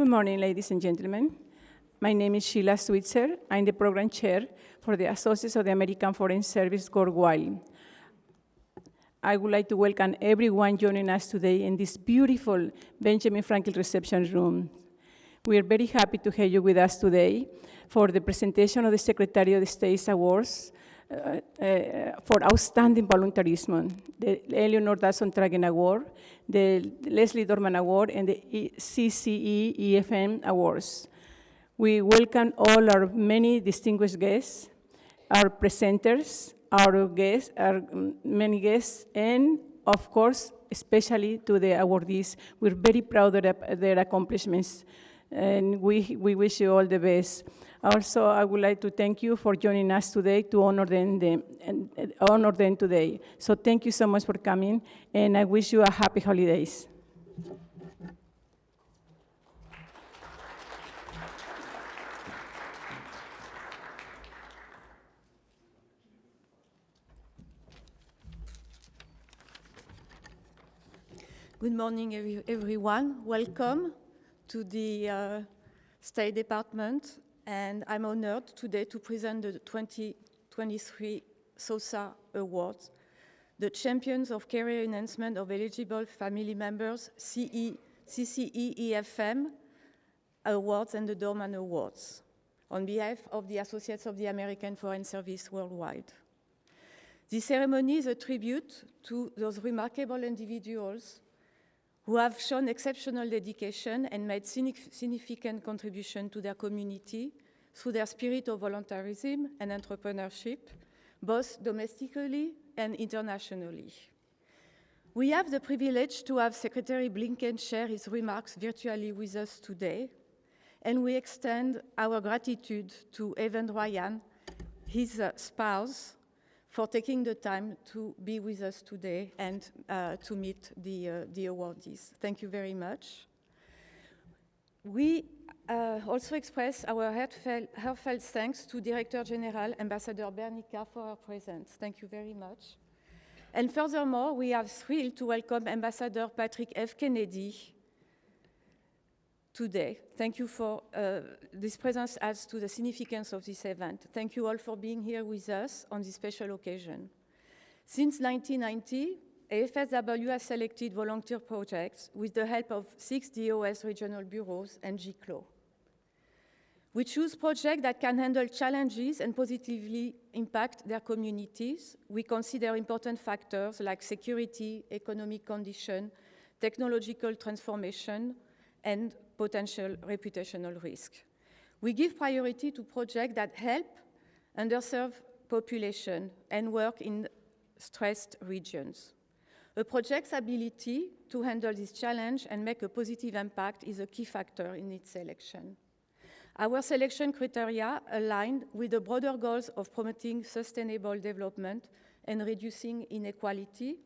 Good morning, ladies and gentlemen. My name is Sheila Switzer. I'm the program chair for the Associates of the American Foreign Service worldwide. I would like to welcome everyone joining us today in this beautiful Benjamin Franklin reception room. We are very happy to have you with us today for the presentation of the Secretary of State's Awards for Outstanding Volunteerism, the Eleanor Dodson-Tragen Award, the Leslie Dorman Award, and the CCE EFM Awards. We welcome all our many distinguished guests, our presenters, our many guests, and of course, especially to the awardees. We're very proud of their accomplishments, and we wish you all the best. Also, I would like to thank you for joining us today to honor them today. So thank you so much for coming, and I wish you a happy holidays. Good morning, everyone. Welcome to the State Department, and I'm honored today to present the 2023 SOSA Awards, the Champions of Career Enhancement of Eligible Family Members, CCE EFM Awards, and the Dorman Awards, on behalf of the Associates of the American Foreign Service worldwide. This ceremony is a tribute to those remarkable individuals who have shown exceptional dedication and made significant contribution to their community through their spirit of volunteerism and entrepreneurship, both domestically and internationally. We have the privilege to have Secretary Blinken share his remarks virtually with us today, and we extend our gratitude to Evan Ryan, his spouse, for taking the time to be with us today and to meet the awardees. Thank you very much. We also express our heartfelt thanks to Director General Ambassador Bernica for her presence. Thank you very much. And furthermore, we are thrilled to welcome Ambassador Patrick F. Kennedy today. Thank you for this presence adds to the significance of this event. Thank you all for being here with us on this special occasion. Since 1990, AAFSW has selected volunteer projects with the help of 6 DOS regional bureaus and GCLO. We choose projects that can handle challenges and positively impact their communities. We consider important factors like security, economic condition, technological transformation, and potential reputational risk. We give priority to projects that help underserved population and work in stressed regions. A project's ability to handle this challenge and make a positive impact is a key factor in its selection. Our selection criteria align with the broader goals of promoting sustainable development and reducing inequality.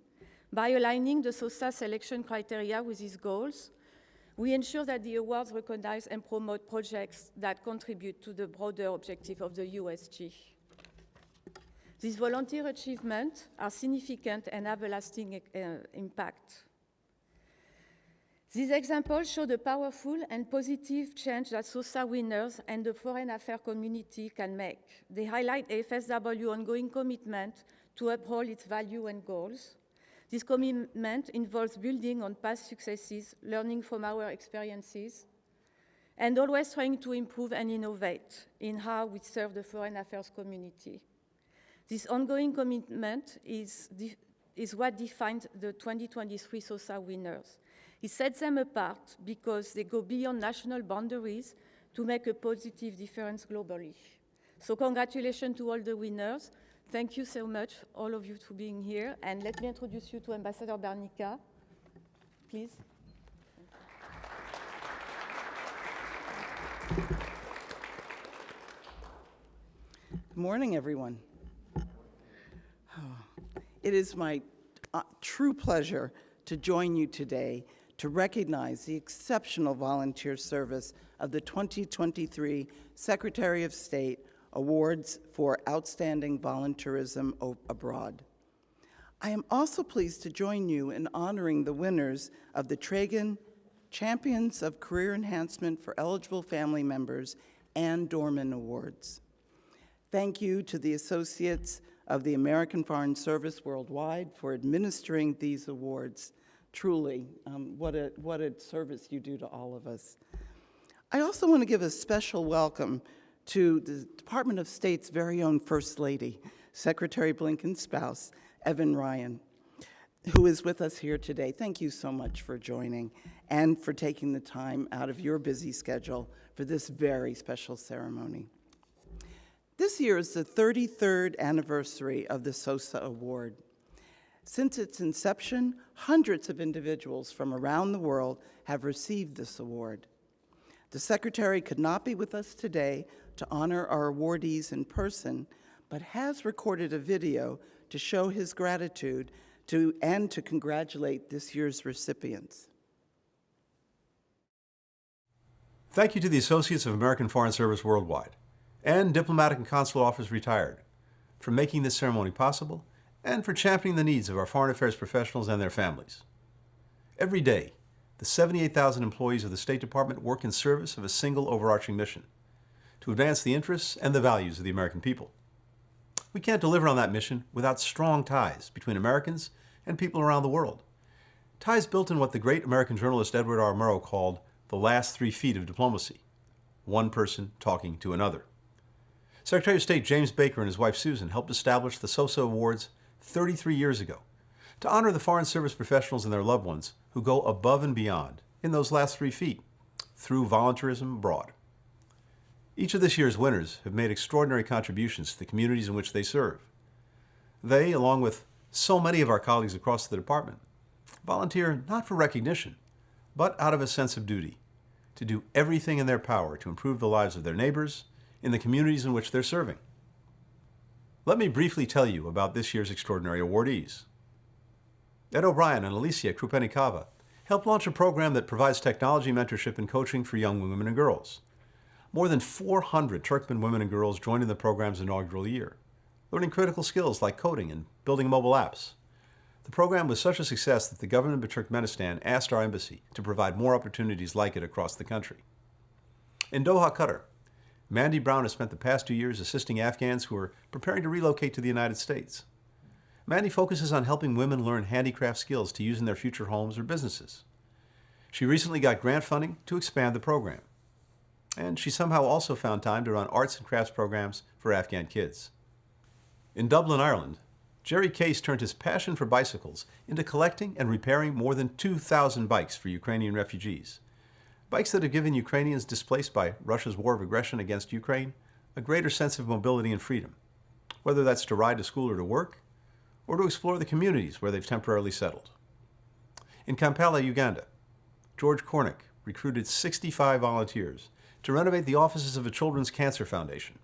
By aligning the SOSA selection criteria with these goals, we ensure that the awards recognize and promote projects that contribute to the broader objective of the USG. These volunteer achievements are significant and have a lasting impact. These examples show the powerful and positive change that SOSA winners and the foreign affairs community can make. They highlight AAFSW's ongoing commitment to uphold its values and goals. This commitment involves building on past successes, learning from our experiences, and always trying to improve and innovate in how we serve the foreign affairs community. This ongoing commitment is what defines the 2023 SOSA winners. It sets them apart because they go beyond national boundaries to make a positive difference globally. So congratulations to all the winners. Thank you so much, all of you, for being here. And let me introduce you to Ambassador Bernica, please. Good morning, everyone. It is my true pleasure to join you today to recognize the exceptional volunteer service of the 2023 Secretary of State Awards for Outstanding Volunteerism Abroad. I am also pleased to join you in honoring the winners of the Tragen Champions of Career Enhancement for Eligible Family Members, and Dorman Awards. Thank you to the Associates of the American Foreign Service Worldwide for administering these awards. Truly, what a service you do to all of us. I also want to give a special welcome to the Department of State's very own First Lady, Secretary Blinken's spouse, Evan Ryan, who is with us here today. Thank you so much for joining and for taking the time out of your busy schedule for this very special ceremony. This year is the 33rd anniversary of the SOSA Award. Since its inception, hundreds of individuals from around the world have received this award. The Secretary could not be with us today to honor our awardees in person, but has recorded a video to show his gratitude and to congratulate this year's recipients. Thank you to the Associates of American Foreign Service Worldwide and Diplomatic and Consular Office Retired for making this ceremony possible and for championing the needs of our foreign affairs professionals and their families. Every day, the 78,000 employees of the State Department work in service of a single overarching mission: to advance the interests and the values of the American people. We can't deliver on that mission without strong ties between Americans and people around the world. Ties built in what the great American journalist Edward R. Murrow called the last 3 feet of diplomacy: one person talking to another. Secretary of State James Baker and his wife Susan helped establish the SOSA Awards 33 years ago to honor the Foreign Service professionals and their loved ones who go above and beyond in those last 3 feet through volunteerism abroad. Each of this year's winners have made extraordinary contributions to the communities in which they serve. They, along with so many of our colleagues across the department, volunteer not for recognition, but out of a sense of duty, to do everything in their power to improve the lives of their neighbors in the communities in which they're serving. Let me briefly tell you about this year's extraordinary awardees. Ed O'Brien and Alicia Krupenikava helped launch a program that provides technology mentorship and coaching for young women and girls. More than 400 Turkmen women and girls joined in the program's inaugural year, learning critical skills like coding and building mobile apps. The program was such a success that the government of Turkmenistan asked our embassy to provide more opportunities like it across the country. In Doha, Qatar, Mandy Brown has spent the past 2 years assisting Afghans who are preparing to relocate to the United States. Mandy focuses on helping women learn handicraft skills to use in their future homes or businesses. She recently got grant funding to expand the program. And she somehow also found time to run arts and crafts programs for Afghan kids. In Dublin, Ireland, Jerry Case turned his passion for bicycles into collecting and repairing more than 2,000 bikes for Ukrainian refugees. Bikes that have given Ukrainians displaced by Russia's war of aggression against Ukraine a greater sense of mobility and freedom, whether that's to ride to school or to work, or to explore the communities where they've temporarily settled. In Kampala, Uganda, George Cornick recruited 65 volunteers to renovate the offices of a children's cancer foundation,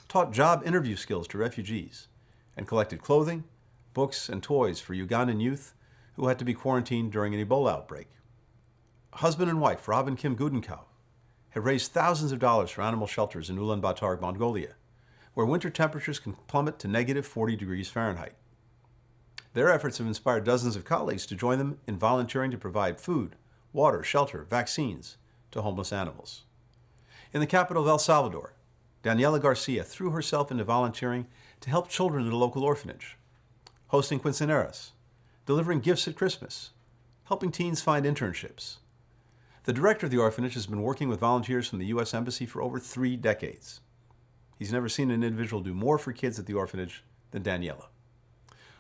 taught job interview skills to refugees, and collected clothing, books, and toys for Ugandan youth who had to be quarantined during an Ebola outbreak. Husband and wife Rob and Kim Gudenkow have raised thousands of dollars for animal shelters in Ulaanbaatar, Mongolia, where winter temperatures can plummet to negative 40 degrees Fahrenheit. Their efforts have inspired dozens of colleagues to join them in volunteering to provide food, water, shelter, vaccines to homeless animals. In the capital of El Salvador, Daniela Garcia threw herself into volunteering to help children at a local orphanage, hosting quinceañeras, delivering gifts at Christmas, helping teens find internships. The director of the orphanage has been working with volunteers from the U.S. Embassy for over 3 decades. He's never seen an individual do more for kids at the orphanage than Daniela.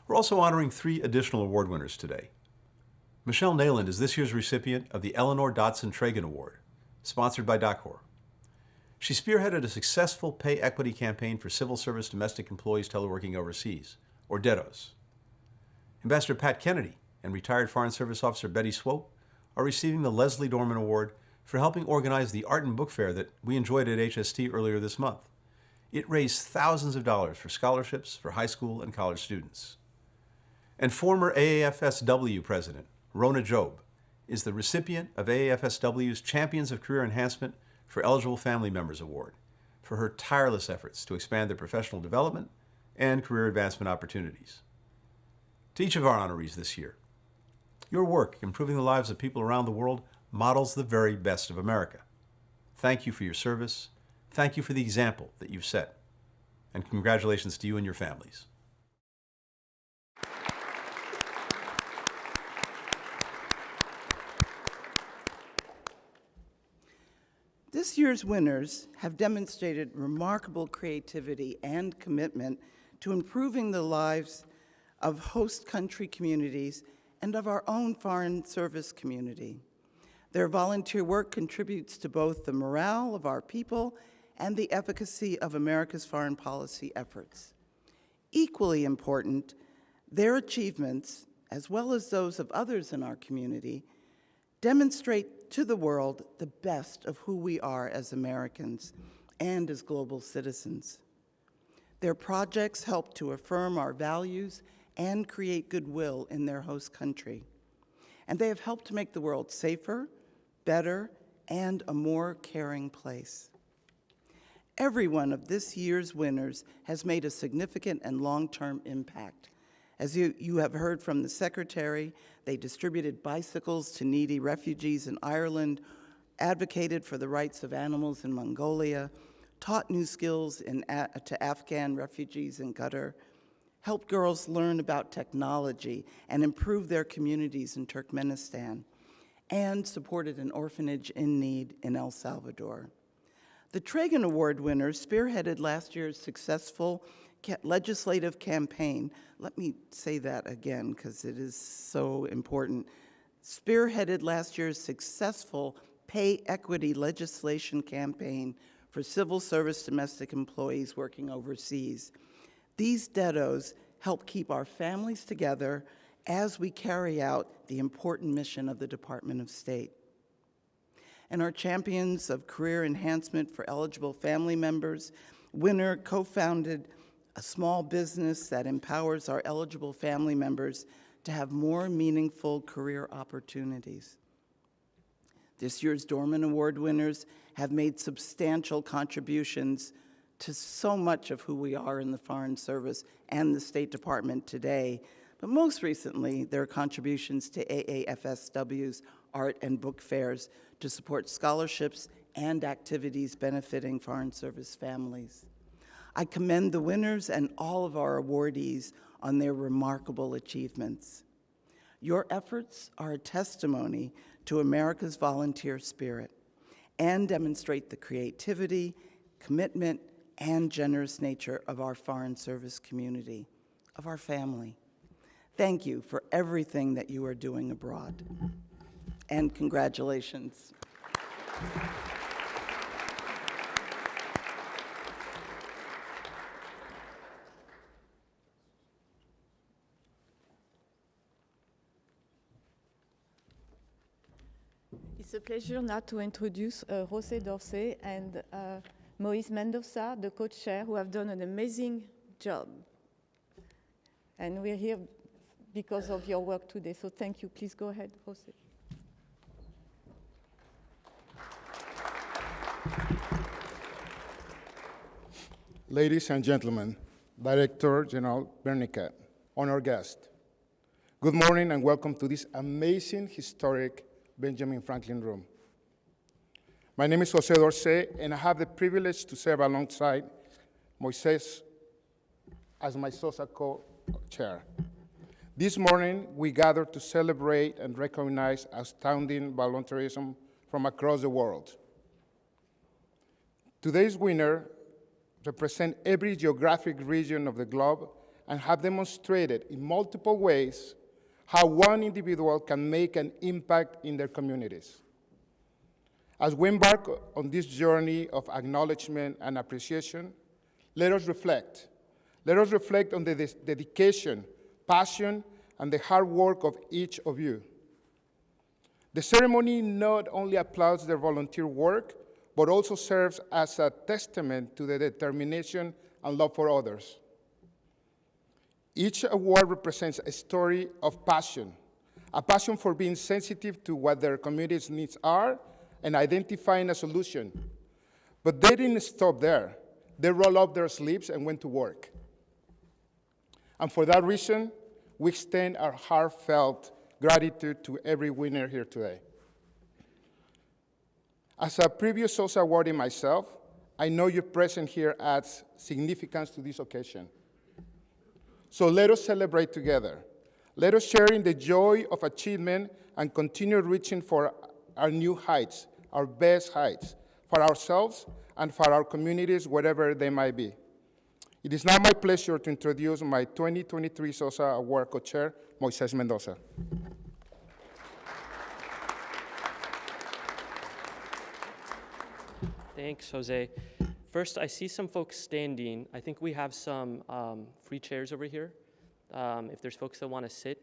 We're also honoring 3 additional award winners today. Michelle Nayland is this year's recipient of the Eleanor Dotson Tragan Award, sponsored by DACOR. She spearheaded a successful pay equity campaign for civil service domestic employees teleworking overseas, or DETOs. Ambassador Pat Kennedy and retired Foreign Service Officer Betty Swope are receiving the Leslie Dorman Award for helping organize the Art and Book Fair that we enjoyed at HST earlier this month. It raised thousands of dollars for scholarships for high school and college students. And former AAFSW President Rona Job is the recipient of AAFSW's Champions of Career Enhancement for Eligible Family Members Award for her tireless efforts to expand their professional development and career advancement opportunities. To each of our honorees this year, your work improving the lives of people around the world models the very best of America. Thank you for your service. Thank you for the example that you've set. And congratulations to you and your families. This year's winners have demonstrated remarkable creativity and commitment to improving the lives of host country communities and of our own foreign service community. Their volunteer work contributes to both the morale of our people and the efficacy of America's foreign policy efforts. Equally important, their achievements, as well as those of others in our community, demonstrate to the world the best of who we are as Americans and as global citizens. Their projects help to affirm our values and create goodwill in their host country. And they have helped to make the world safer, better, and a more caring place. Every one of this year's winners has made a significant and long-term impact. As you have heard from the Secretary, they distributed bicycles to needy refugees in Ireland, advocated for the rights of animals in Mongolia, taught new skills to Afghan refugees in Qatar, helped girls learn about technology and improve their communities in Turkmenistan, and supported an orphanage in need in El Salvador. The Tragan Award winners spearheaded last year's successful legislative campaign. Let me say that again because it is so important. Spearheaded last year's successful pay equity legislation campaign for civil service domestic employees working overseas. These DEDOs help keep our families together as we carry out the important mission of the Department of State. And our champions of career enhancement for eligible family members, winner co-founded a small business that empowers our eligible family members to have more meaningful career opportunities. This year's Dorman Award winners have made substantial contributions to so much of who we are in the Foreign Service and the State Department today, but most recently, their contributions to AAFSW's art and book fairs to support scholarships and activities benefiting Foreign Service families. I commend the winners and all of our awardees on their remarkable achievements. Your efforts are a testimony to America's volunteer spirit and demonstrate the creativity, commitment, and generous nature of our Foreign Service community, of our family. Thank you for everything that you are doing abroad. And congratulations. It's a pleasure now to introduce José Dorsey and Moïse Mendoza, the co-chair, who have done an amazing job. And we're here because of your work today, so thank you. Please go ahead, José. Ladies and gentlemen, Director General Bernicat, honored guest, good morning and welcome to this amazing, historic Benjamin Franklin Room. My name is José Dorsey, and I have the privilege to serve alongside Moises as my SOSA co-chair. This morning, we gathered to celebrate and recognize outstanding volunteerism from across the world. Today's winner represent every geographic region of the globe and have demonstrated in multiple ways how one individual can make an impact in their communities. As we embark on this journey of acknowledgement and appreciation, let us reflect. Let us reflect on the dedication, passion, and the hard work of each of you. The ceremony not only applauds their volunteer work, but also serves as a testament to the determination and love for others. Each award represents a story of passion, a passion for being sensitive to what their community's needs are and identifying a solution. But they didn't stop there. They rolled up their sleeves and went to work. And for that reason, we extend our heartfelt gratitude to every winner here today. As a previous SOSA awardee myself, I know your presence here adds significance to this occasion. So let us celebrate together. Let us share in the joy of achievement and continue reaching for our new heights, our best heights, for ourselves and for our communities, wherever they might be. It is now my pleasure to introduce my 2023 SOSA Award co-chair, Moises Mendoza. Thanks, Jose. First, I see some folks standing. I think we have some free chairs over here. If there's folks that want to sit.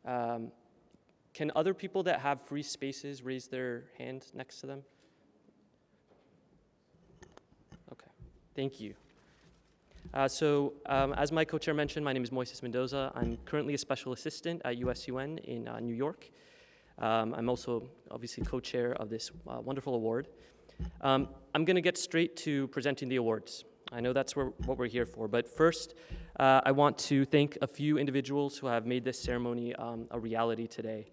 Can other people that have free spaces raise their hand next to them? Okay, thank you. As my co-chair mentioned, my name is Moises Mendoza. I'm currently a special assistant at USUN in New York. I'm also obviously co-chair of this wonderful award. I'm going to get straight to presenting the awards. I know that's what we're here for, but first, I want to thank a few individuals who have made this ceremony a reality today.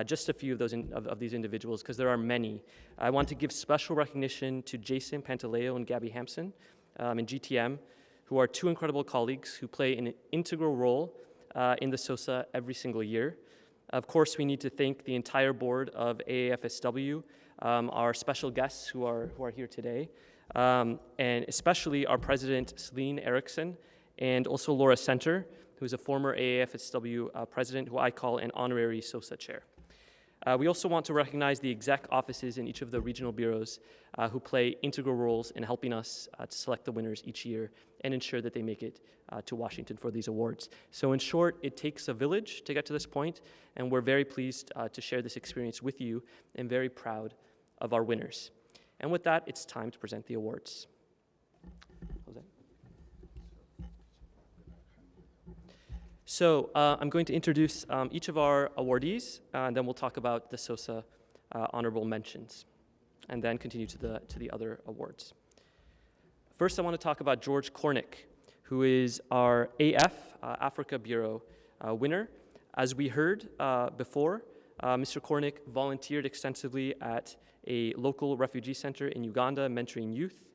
Just a few of these individuals, because there are many. I want to give special recognition to Jason Pantaleo and Gabby Hampson in GTM, who are two incredible colleagues who play an integral role in the SOSA every single year. Of course, we need to thank the entire board of AAFSW, our special guests who are here today, and especially our president, Celine Erickson, and also Laura Center, who is a former AAFSW president, who I call an honorary SOSA chair. We also want to recognize the exec offices in each of the regional bureaus who play integral roles in helping us to select the winners each year and ensure that they make it to Washington for these awards. So in short, it takes a village to get to this point, and we're very pleased to share this experience with you and very proud of our winners. And with that, it's time to present the awards. Jose? So I'm going to introduce each of our awardees, and then we'll talk about the SOSA honorable mentions, and then continue to the other awards. First, I want to talk about George Cornick, who is our Africa Bureau winner. As we heard before, Mr. Cornick volunteered extensively at a local refugee center in Uganda, mentoring youth.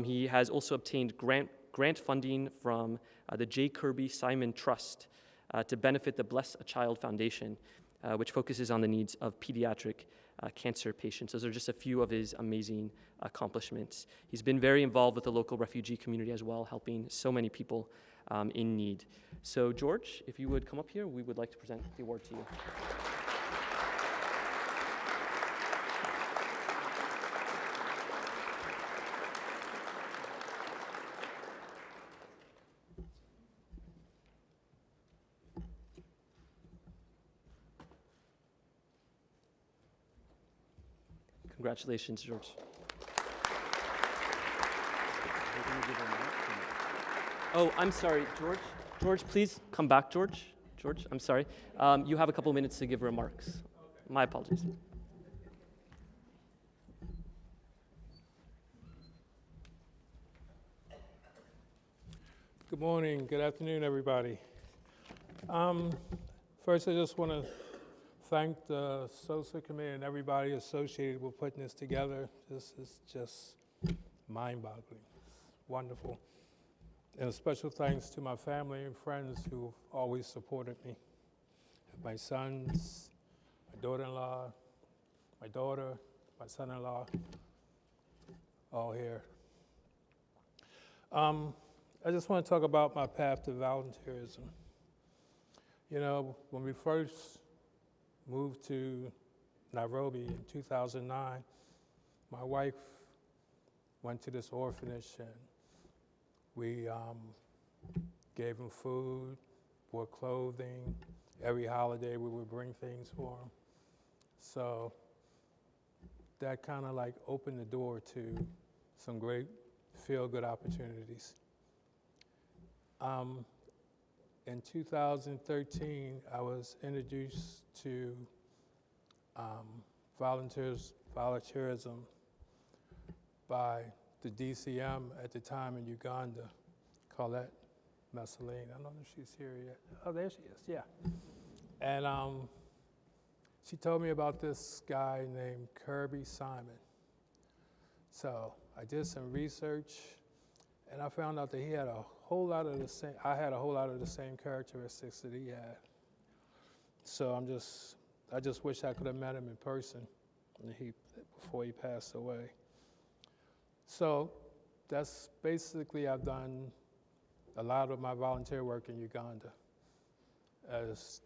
He has also obtained grant funding from the J. Kirby Simon Trust to benefit the Bless a Child Foundation, which focuses on the needs of pediatric cancer patients. Those are just a few of his amazing accomplishments. He's been very involved with the local refugee community as well, helping so many people in need. So George, if you would come up here, we would like to present the award to you. Congratulations, George. Oh, I'm sorry, George. George, please come back, George. George, I'm sorry. You have a couple minutes to give remarks. My apologies. Good morning, good afternoon, everybody. First, I just want to thank the SOSA committee and everybody associated with putting this together. This is just mind-boggling. It's wonderful. And a special thanks to my family and friends who've always supported me. My sons, my daughter-in-law, my daughter, my son-in-law, all here. I just want to talk about my path to volunteerism. You know, when we first moved to Nairobi in 2009, my wife went to this orphanage and we gave them food, bought clothing. Every holiday we would bring things for them. So that kind of like opened the door to some great feel-good opportunities. In 2013, I was introduced to volunteerism by the DCM at the time in Uganda, Colette Messeline. I don't know if she's here yet. Oh, there she is, yeah. And she told me about this guy named Kirby Simon. So I did some research, and I found out that he had a whole lot of the same, I had a whole lot of the same characteristics that he had. So I just wish I could have met him in person before he passed away. So that's basically, I've done a lot of my volunteer work in Uganda, as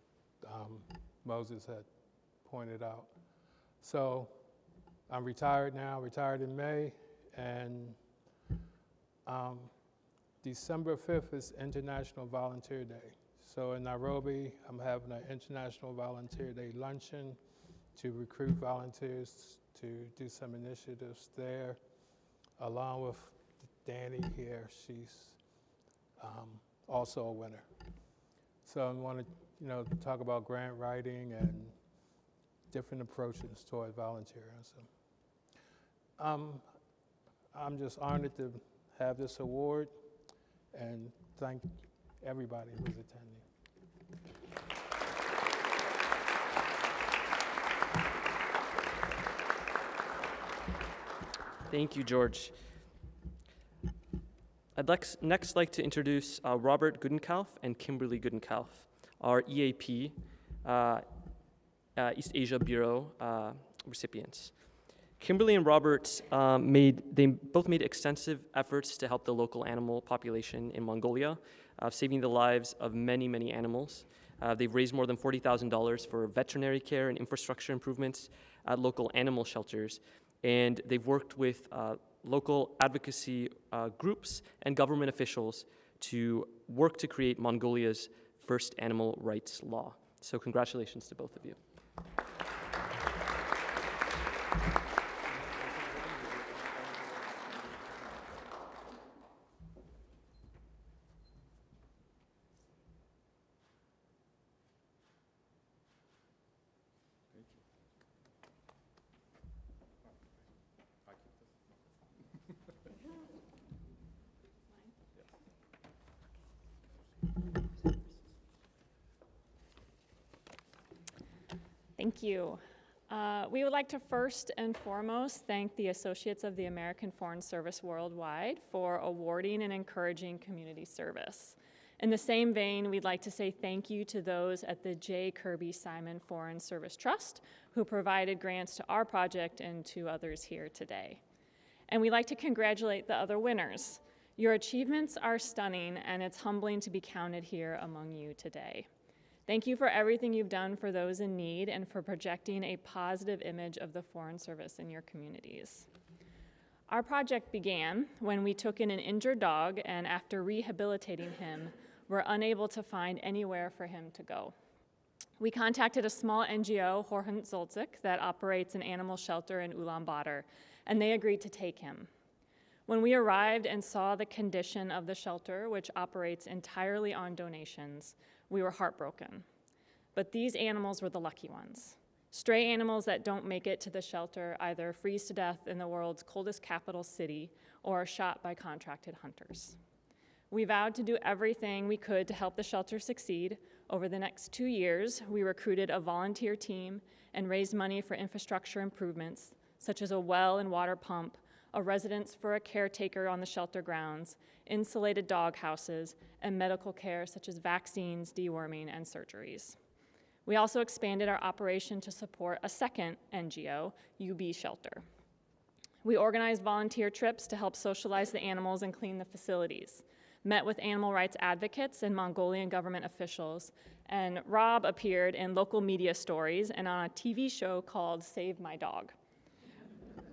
Moses had pointed out. So I'm retired now, retired in May, and December 5th is International Volunteer Day. So in Nairobi, I'm having an International Volunteer Day luncheon to recruit volunteers to do some initiatives there, along with Danny here. She's also a winner. So I want to, talk about grant writing and different approaches toward volunteerism. I'm just honored to have this award and thank everybody who's attending. Thank you, George. I'd next like to introduce Robert Goodenkauf and Kimberly Goodenkauf, our EAP, East Asia Bureau recipients. Kimberly and Robert both made extensive efforts to help the local animal population in Mongolia, saving the lives of many, many animals. They've raised more than $40,000 for veterinary care and infrastructure improvements at local animal shelters, and they've worked with local advocacy groups and government officials to work to create Mongolia's first animal rights law. So congratulations to both of you. Thank you. We would like to first and foremost thank the Associates of the American Foreign Service Worldwide for awarding and encouraging community service. In the same vein, we'd like to say thank you to those at the J. Kirby Simon Foreign Service Trust who provided grants to our project and to others here today. And we'd like to congratulate the other winners. Your achievements are stunning, and it's humbling to be counted here among you today. Thank you for everything you've done for those in need and for projecting a positive image of the Foreign Service in your communities. Our project began when we took in an injured dog, and after rehabilitating him, were unable to find anywhere for him to go. We contacted a small NGO, Horhund Zolzik, that operates an animal shelter in Ulaanbaatar, and they agreed to take him. When we arrived and saw the condition of the shelter, which operates entirely on donations, we were heartbroken. But these animals were the lucky ones. Stray animals that don't make it to the shelter either freeze to death in the world's coldest capital city or are shot by contracted hunters. We vowed to do everything we could to help the shelter succeed. Over the next 2 years, we recruited a volunteer team and raised money for infrastructure improvements, such as a well and water pump, a residence for a caretaker on the shelter grounds, insulated dog houses, and medical care such as vaccines, deworming, and surgeries. We also expanded our operation to support a second NGO, UB Shelter. We organized volunteer trips to help socialize the animals and clean the facilities, met with animal rights advocates and Mongolian government officials, and Rob appeared in local media stories and on a TV show called Save My Dog.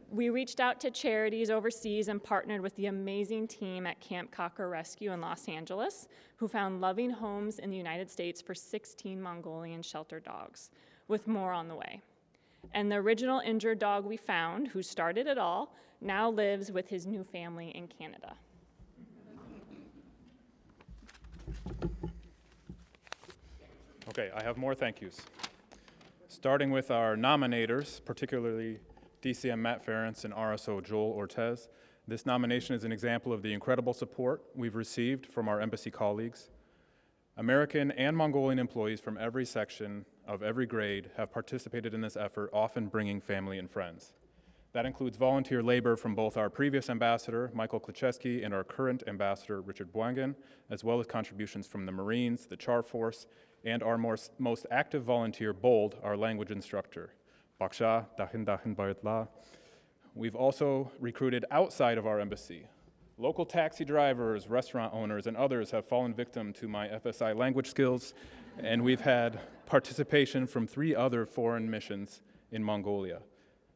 We reached out to charities overseas and partnered with the amazing team at Camp Cocker Rescue in Los Angeles, who found loving homes in the United States for 16 Mongolian shelter dogs, with more on the way. And the original injured dog we found, who started it all, now lives with his new family in Canada. Okay, I have more thank yous. Starting with our nominators, particularly DCM Matt Ferentz and RSO Joel Ortez. This nomination is an example of the incredible support we've received from our embassy colleagues. American and Mongolian employees from every section of every grade have participated in this effort, often bringing family and friends. That includes volunteer labor from both our previous ambassador, Michael Klicheski, and our current ambassador, Richard Boangen, as well as contributions from the Marines, the Char Force, and our most active volunteer, Bold, our language instructor. Baksha, Dahin Dahin Bayatla. We've also recruited outside of our embassy. Local taxi drivers, restaurant owners, and others have fallen victim to my FSI language skills, and we've had participation from 3 other foreign missions in Mongolia.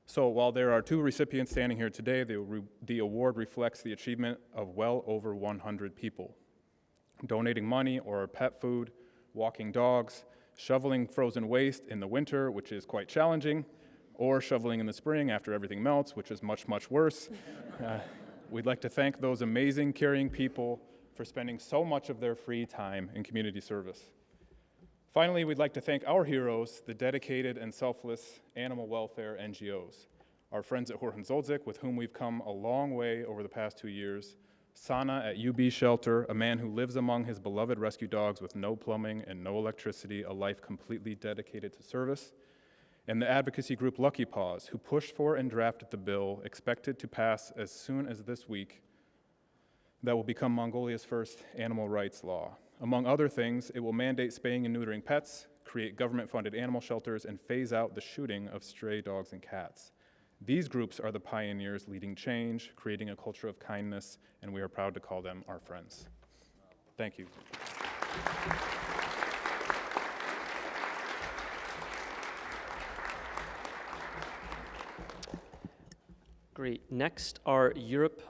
So while there are 2 recipients standing here today, the award reflects the achievement of well over 100 people. Donating money or pet food, walking dogs, shoveling frozen waste in the winter, which is quite challenging, or shoveling in the spring after everything melts, which is much, much worse. We'd like to thank those amazing, caring people for spending so much of their free time in community service. Finally, we'd like to thank our heroes, the dedicated and selfless animal welfare NGOs, our friends at Hohenzollern, with whom we've come a long way over the past 2 years, Sana at UB Shelter, a man who lives among his beloved rescue dogs with no plumbing and no electricity, a life completely dedicated to service, and the advocacy group Lucky Paws, who pushed for and drafted the bill expected to pass as soon as this week that will become Mongolia's first animal rights law. Among other things, it will mandate spaying and neutering pets, create government-funded animal shelters, and phase out the shooting of stray dogs and cats. These groups are the pioneers leading change, creating a culture of kindness, and we are proud to call them our friends. Thank you. Great. Next, our Europe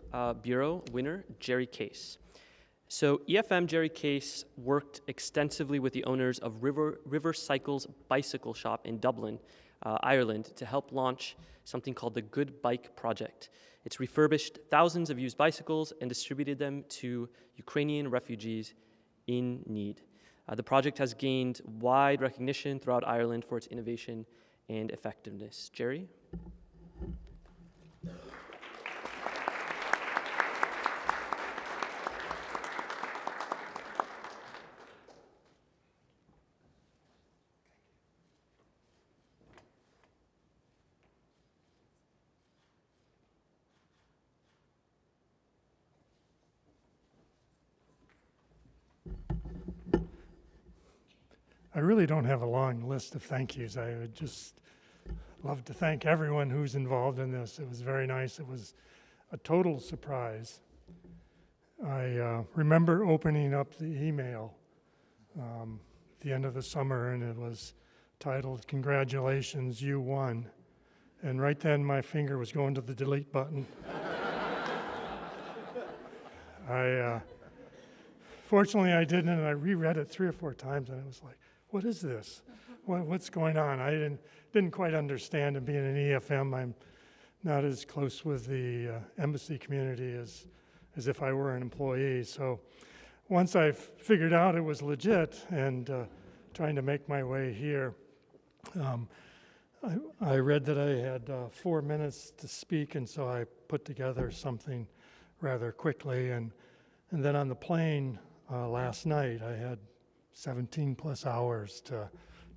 Bureau winner, Jerry Case. So EFM Jerry Case worked extensively with the owners of River Cycles Bicycle Shop in Dublin, Ireland, to help launch something called the Good Bike Project. It's refurbished thousands of used bicycles and distributed them to Ukrainian refugees in need. The project has gained wide recognition throughout Ireland for its innovation and effectiveness. Jerry? I really don't have a long list of thank yous. I would just love to thank everyone who's involved in this. It was very nice. It was a total surprise. I remember opening up the email at the end of the summer, and it was titled, "Congratulations, you won." And right then my finger was going to the delete button. Fortunately I didn't, and I reread it 3 or 4 times, and it was like, what is this? What's going on? I didn't quite understand, and being an EFM, I'm not as close with the embassy community as if I were an employee. So once I figured out it was legit and trying to make my way here, I read that I had 4 minutes to speak, and so I put together something rather quickly. And then on the plane last night, I had 17 plus hours to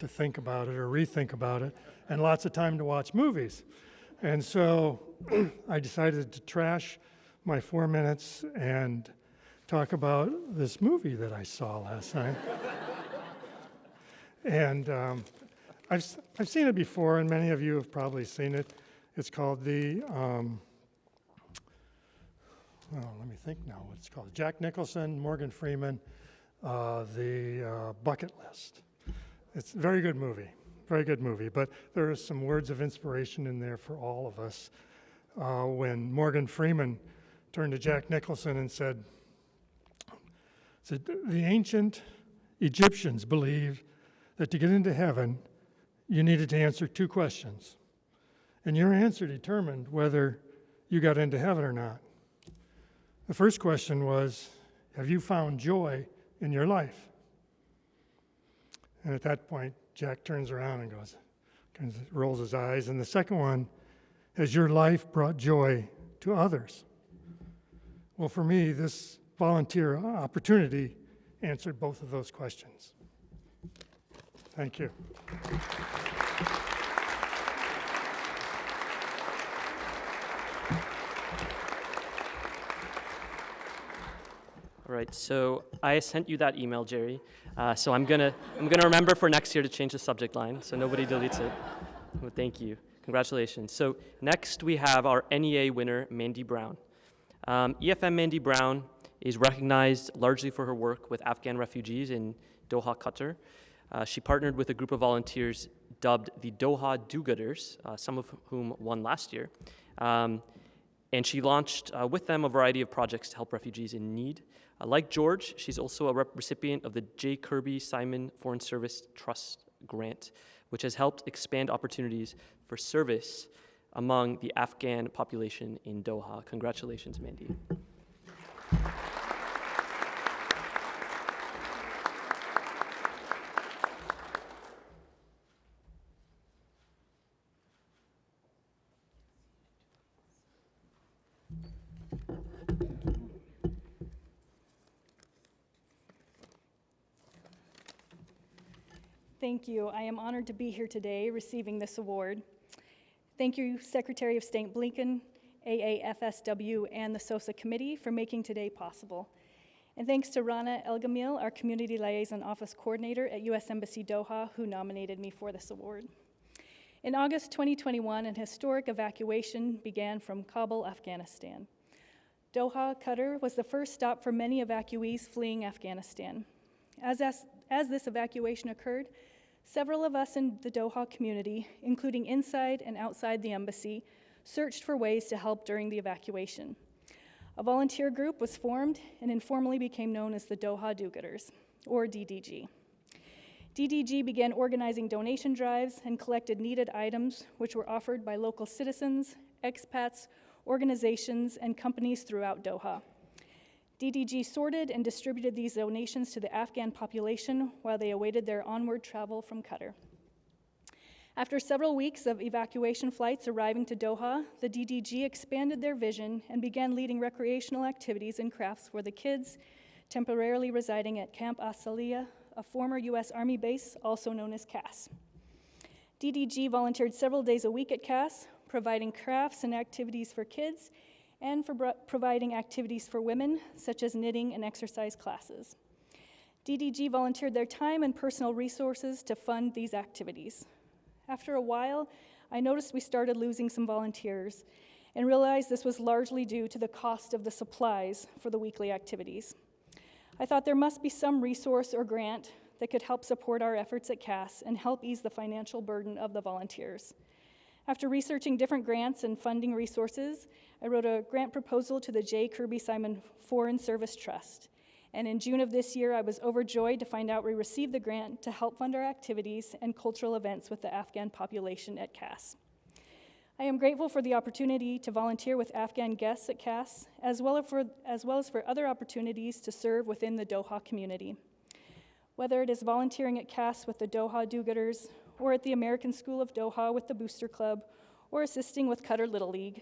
think about it or rethink about it, and lots of time to watch movies. And so I decided to trash my 4 minutes and talk about this movie that I saw last night. And I've seen it before, and many of you have probably seen it. It's called let me think now what it's called. Jack Nicholson, Morgan Freeman, The Bucket List. It's a very good movie, but there are some words of inspiration in there for all of us. When Morgan Freeman turned to Jack Nicholson and said, the ancient Egyptians believed that to get into heaven, you needed to answer 2 questions. And your answer determined whether you got into heaven or not. The first question was, have you found joy in your life? And at that point, Jack turns around and goes, kind of rolls his eyes. And the second one, has your life brought joy to others? Well, for me, this volunteer opportunity answered both of those questions. Thank you. right, so I sent you that email, Jerry. So I'm gonna remember for next year to change the subject line so nobody deletes it. Well, thank you. Congratulations. So next we have our NEA winner, Mandy Brown. EFM Mandy Brown is recognized largely for her work with Afghan refugees in Doha, Qatar. She partnered with a group of volunteers dubbed the Doha Do-Gooders, some of whom won last year. And she launched with them a variety of projects to help refugees in need. Like George, she's also a recipient of the J. Kirby Simon Foreign Service Trust Grant, which has helped expand opportunities for service among the Afghan population in Doha. Congratulations, Mandy. Thank you. I am honored to be here today receiving this award. Thank you, Secretary of State Blinken, AAFSW, and the SOSA Committee for making today possible. And thanks to Rana Elgamil, our Community Liaison Office Coordinator at U.S. Embassy Doha, who nominated me for this award. In August 2021, an historic evacuation began from Kabul, Afghanistan. Doha, Qatar, was the first stop for many evacuees fleeing Afghanistan. As this evacuation occurred, several of us in the Doha community, including inside and outside the embassy, searched for ways to help during the evacuation. A volunteer group was formed and informally became known as the Doha Do-Gooders, or DDG. DDG began organizing donation drives and collected needed items, which were offered by local citizens, expats, organizations, and companies throughout Doha. DDG sorted and distributed these donations to the Afghan population while they awaited their onward travel from Qatar. After several weeks of evacuation flights arriving to Doha, the DDG expanded their vision and began leading recreational activities and crafts for the kids temporarily residing at Camp Asaliya, a former U.S. Army base also known as CAS. DDG volunteered several days a week at CAS, providing crafts and activities for kids and for providing activities for women, such as knitting and exercise classes. DDG volunteered their time and personal resources to fund these activities. After a while, I noticed we started losing some volunteers and realized this was largely due to the cost of the supplies for the weekly activities. I thought there must be some resource or grant that could help support our efforts at CAS and help ease the financial burden of the volunteers. After researching different grants and funding resources, I wrote a grant proposal to the J. Kirby Simon Foreign Service Trust. And in June of this year, I was overjoyed to find out we received the grant to help fund our activities and cultural events with the Afghan population at CAS. I am grateful for the opportunity to volunteer with Afghan guests at CAS, as well as for other opportunities to serve within the Doha community. Whether it is volunteering at CAS with the Doha Do-Gooders, or at the American School of Doha with the Booster Club, or assisting with Qatar Little League,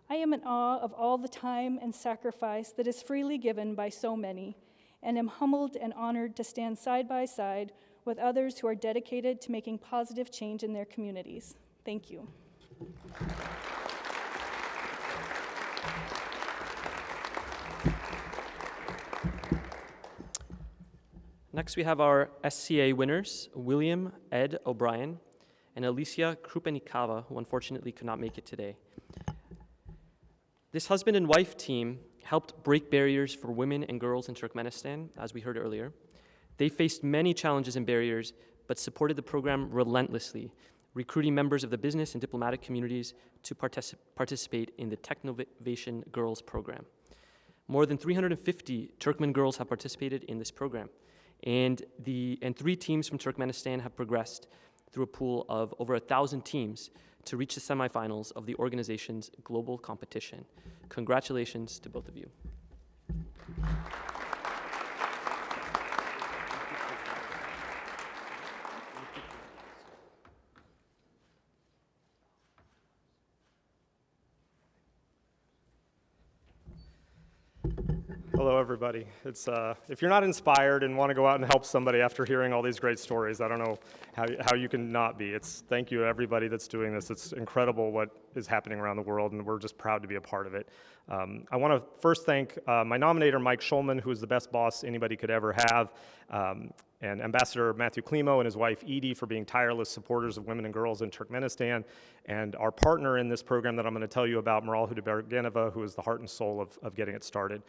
I am in awe of all the time and sacrifice that is freely given by so many, and am humbled and honored to stand side by side with others who are dedicated to making positive change in their communities. Thank you. Next, we have our SCA winners, William Ed O'Brien and Alicia Krupenikawa, who unfortunately could not make it today. This husband and wife team helped break barriers for women and girls in Turkmenistan, as we heard earlier. They faced many challenges and barriers, but supported the program relentlessly, recruiting members of the business and diplomatic communities to participate in the Technovation Girls program. More than 350 Turkmen girls have participated in this program. And 3 teams from Turkmenistan have progressed through a pool of over 1,000 teams to reach the semifinals of the organization's global competition. Congratulations to both of you. Hello, everybody. If you're not inspired and want to go out and help somebody after hearing all these great stories, I don't know how you can not be. Thank you to everybody that's doing this. It's incredible what is happening around the world, and we're just proud to be a part of it. I want to first thank my nominator, Mike Schulman, who is the best boss anybody could ever have, and Ambassador Matthew Klimo and his wife Edie for being tireless supporters of women and girls in Turkmenistan, and our partner in this program that I'm going to tell you about, Maral Hudabergenova, who is the heart and soul of getting it started.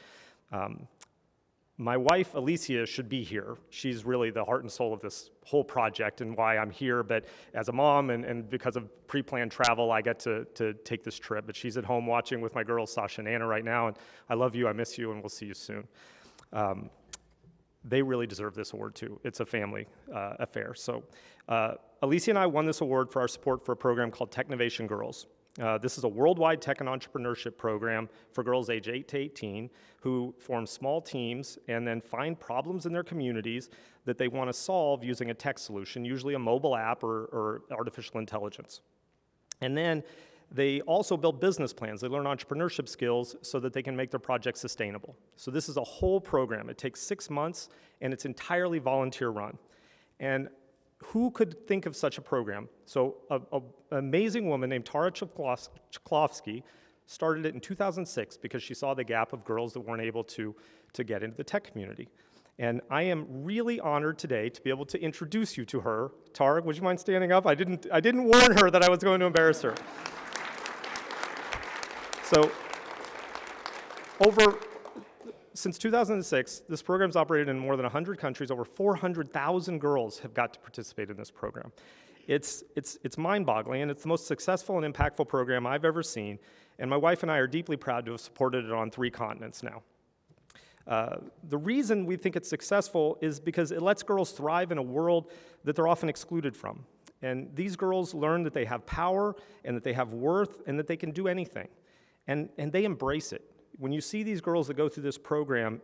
My wife, Alicia, should be here. She's really the heart and soul of this whole project and why I'm here, but as a mom and because of pre-planned travel, I get to take this trip, but she's at home watching with my girls, Sasha and Anna, right now, and I love you, I miss you, and we'll see you soon. They really deserve this award too. It's a family affair. So Alicia and I won this award for our support for a program called Technovation Girls. This is a worldwide tech and entrepreneurship program for girls age 8 to 18 who form small teams and then find problems in their communities that they want to solve using a tech solution, usually a mobile app or artificial intelligence. And then they also build business plans. They learn entrepreneurship skills so that they can make their projects sustainable. So this is a whole program. It takes 6 months, and it's entirely volunteer run. And who could think of such a program? So an amazing woman named Tara Chklovsky started it in 2006 because she saw the gap of girls that weren't able to get into the tech community. And I am really honored today to be able to introduce you to her. Tara, would you mind standing up? I didn't warn her that I was going to embarrass her. So since 2006, this program's operated in more than 100 countries. Over 400,000 girls have got to participate in this program. It's mind-boggling, and it's the most successful and impactful program I've ever seen, and my wife and I are deeply proud to have supported it on 3 continents now. The reason we think it's successful is because it lets girls thrive in a world that they're often excluded from. And these girls learn that they have power, and that they have worth, and that they can do anything. And they embrace it. When you see these girls that go through this program,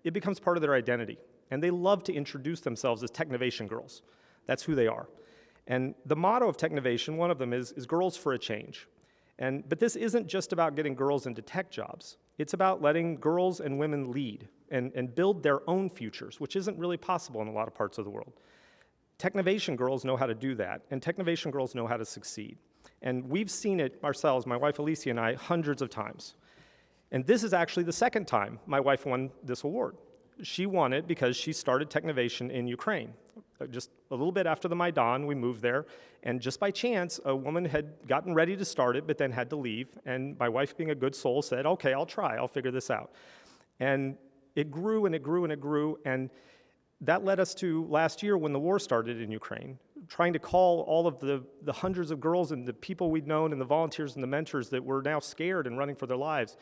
it becomes part of their identity. And they love to introduce themselves as Technovation girls. That's who they are. And the motto of Technovation, one of them is girls for a change. But this isn't just about getting girls into tech jobs. It's about letting girls and women lead and build their own futures, which isn't really possible in a lot of parts of the world. Technovation girls know how to do that, and Technovation girls know how to succeed. And we've seen it ourselves, my wife Alicia and I, hundreds of times. And this is actually the second time my wife won this award. She won it because she started Technovation in Ukraine. Just a little bit after the Maidan, we moved there, and just by chance, a woman had gotten ready to start it, but then had to leave, and my wife, being a good soul, said, okay, I'll try, I'll figure this out. And it grew and it grew and it grew, and that led us to last year when the war started in Ukraine, trying to call all of the hundreds of girls and the people we'd known and the volunteers and the mentors that were now scared and running for their lives.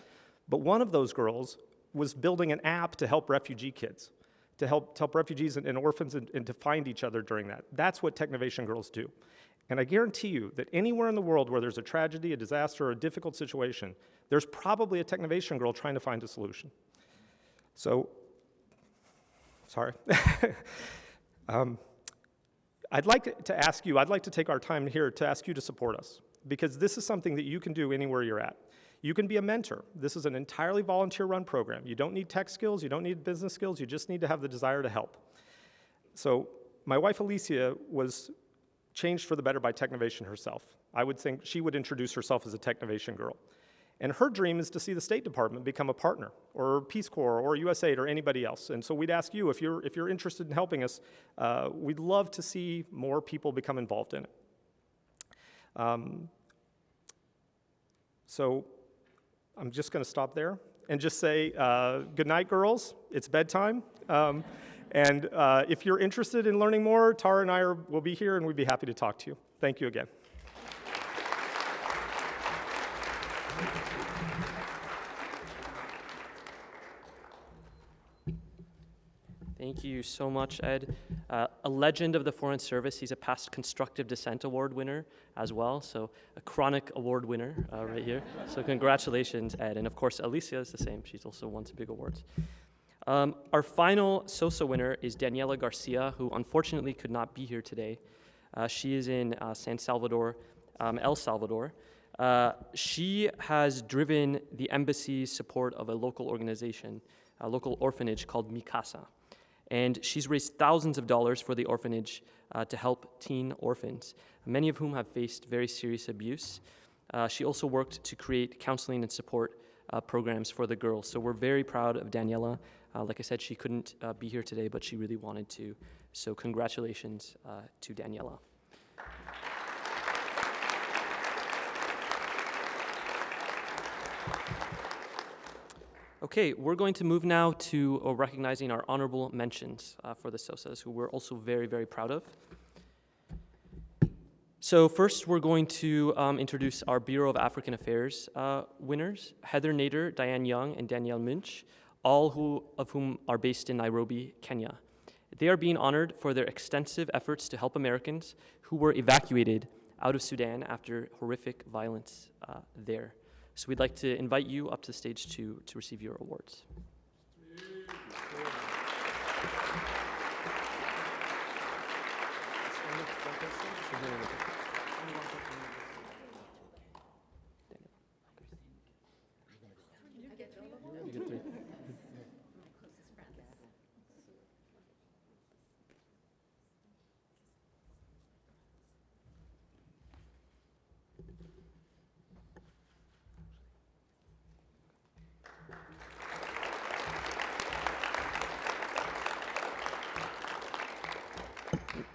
But one of those girls was building an app to help refugee kids, to help refugees and orphans and to find each other during that. That's what Technovation girls do. And I guarantee you that anywhere in the world where there's a tragedy, a disaster, or a difficult situation, there's probably a Technovation girl trying to find a solution. So, sorry. I'd like to ask you, I'd like to take our time here to ask you to support us, because this is something that you can do anywhere you're at. You can be a mentor. This is an entirely volunteer-run program. You don't need tech skills, you don't need business skills, you just need to have the desire to help. So my wife Alicia was changed for the better by Technovation herself. I would think she would introduce herself as a Technovation girl. And her dream is to see the State Department become a partner, or Peace Corps, or USAID, or anybody else. And so we'd ask you, if you're interested in helping us, we'd love to see more people become involved in it. So I'm just going to stop there and just say, good night, girls. It's bedtime. And if you're interested in learning more, Tara and I will be here, and we'd be happy to talk to you. Thank you again. Thank you so much, Ed. A legend of the Foreign Service. He's a past Constructive Dissent Award winner as well, so a chronic award winner right here. So congratulations, Ed. And of course, Alicia is the same. She's also won some big awards. Our final SOSA winner is Daniela Garcia, who unfortunately could not be here today. She is in San Salvador, El Salvador. She has driven the embassy's support of a local organization, a local orphanage called Mi Casa. And she's raised thousands of dollars for the orphanage to help teen orphans, many of whom have faced very serious abuse. She also worked to create counseling and support programs for the girls. So we're very proud of Daniela. Like I said, she couldn't be here today, but she really wanted to. So congratulations to Daniela. Okay, we're going to move now to recognizing our honorable mentions for the SOSAs, who we're also very, very proud of. So first, we're going to introduce our Bureau of African Affairs winners, Heather Nader, Diane Young, and Danielle Munch, all of whom are based in Nairobi, Kenya. They are being honored for their extensive efforts to help Americans who were evacuated out of Sudan after horrific violence there. So we'd like to invite you up to the stage to receive your awards.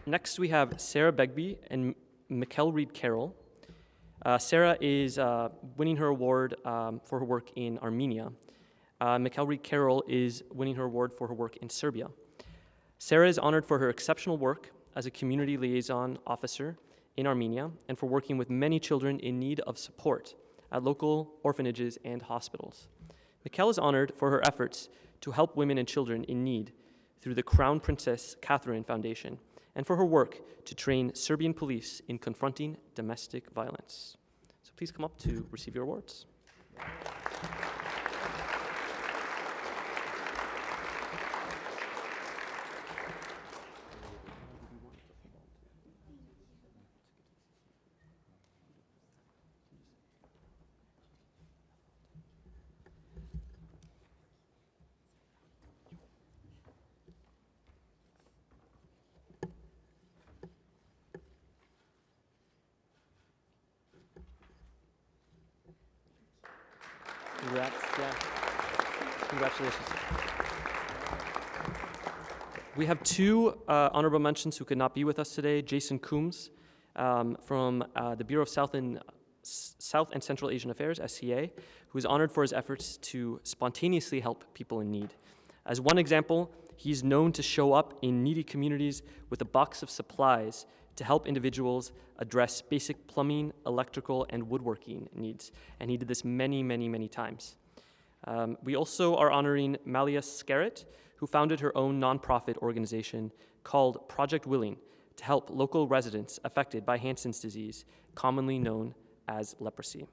Next, we have Sarah Begbie and Mikkel Reed Carroll. Sarah is winning her award for her work in Armenia. Mikkel Reed Carroll is winning her award for her work in Serbia. Sarah is honored for her exceptional work as a community liaison officer in Armenia and for working with many children in need of support at local orphanages and hospitals. Mikkel is honored for her efforts to help women and children in need through the Crown Princess Catherine Foundation, and for her work to train Serbian police in confronting domestic violence. So please come up to receive your awards. Congrats, yeah. Congratulations. We have two honorable mentions who could not be with us today. Jason Coombs from the Bureau of South and Central Asian Affairs, SCA, who is honored for his efforts to spontaneously help people in need. As one example, he's known to show up in needy communities with a box of supplies to help individuals address basic plumbing, electrical, and woodworking needs. And he did this many, many, many times. We also are honoring Malia Scarrett, who founded her own nonprofit organization called Project Willing to help local residents affected by Hansen's disease, commonly known as leprosy.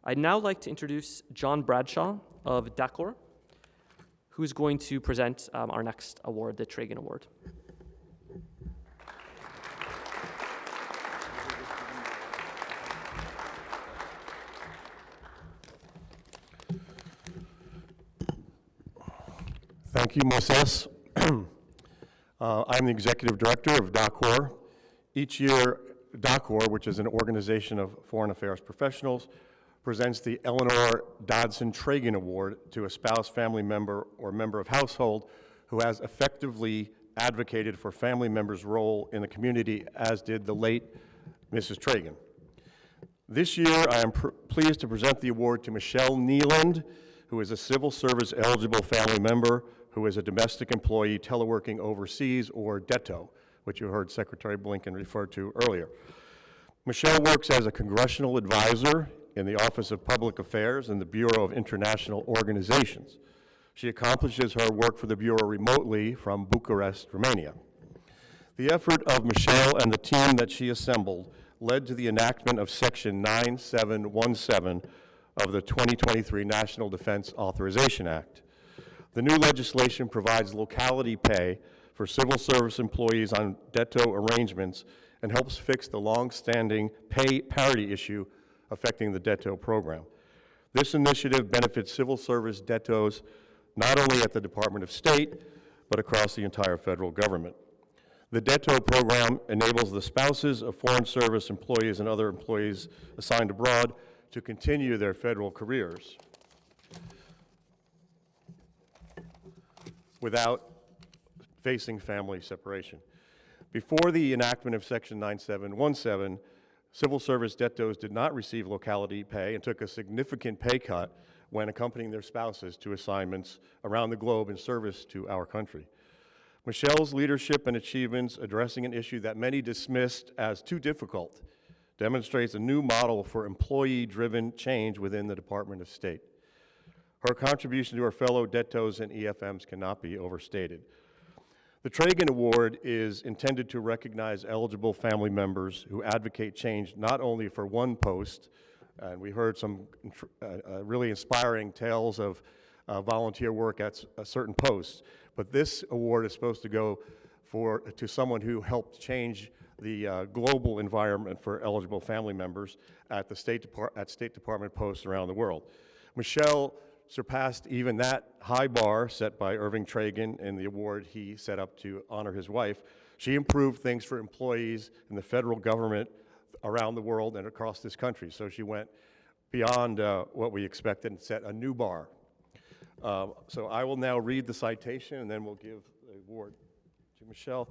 I'd now like to introduce John Bradshaw of Dakor, who's going to present our next award, the Tragan Award. Thank you, Moses. I'm the executive director of Dakor. Each year, Dakor, which is an organization of foreign affairs professionals, presents the Eleanor Dodson Tragan Award to a spouse, family member, or member of household who has effectively advocated for family members' role in the community, as did the late Mrs. Tragan. This year, I am pleased to present the award to Michelle Nealand, who is a civil service eligible family member who is a domestic employee teleworking overseas, or DETO, which you heard Secretary Blinken refer to earlier. Michelle works as a congressional advisor in the Office of Public Affairs and the Bureau of International Organizations. She accomplishes her work for the Bureau remotely from Bucharest, Romania. The effort of Michelle and the team that she assembled led to the enactment of Section 9717 of the 2023 National Defense Authorization Act. The new legislation provides locality pay for civil service employees on DETO arrangements and helps fix the long-standing pay parity issue affecting the DETO program. This initiative benefits civil service DETOs not only at the Department of State, but across the entire federal government. The DETO program enables the spouses of foreign service employees and other employees assigned abroad to continue their federal careers. without facing family separation. Before the enactment of Section 9717, civil service debtors did not receive locality pay and took a significant pay cut when accompanying their spouses to assignments around the globe in service to our country. Michelle's leadership and achievements addressing an issue that many dismissed as too difficult demonstrates a new model for employee-driven change within the Department of State. Her contribution to our fellow debtors and EFMs cannot be overstated. The Tragan Award is intended to recognize eligible family members who advocate change not only for one post, and we heard some really inspiring tales of volunteer work at certain posts, but this award is supposed to go to someone who helped change the global environment for eligible family members at the State Department posts around the world. Michelle surpassed even that high bar set by Irving Tragan in the award he set up to honor his wife. She improved things for employees in the federal government around the world and across this country. So she went beyond what we expected and set a new bar. So I will now read the citation and then we'll give the award to Michelle.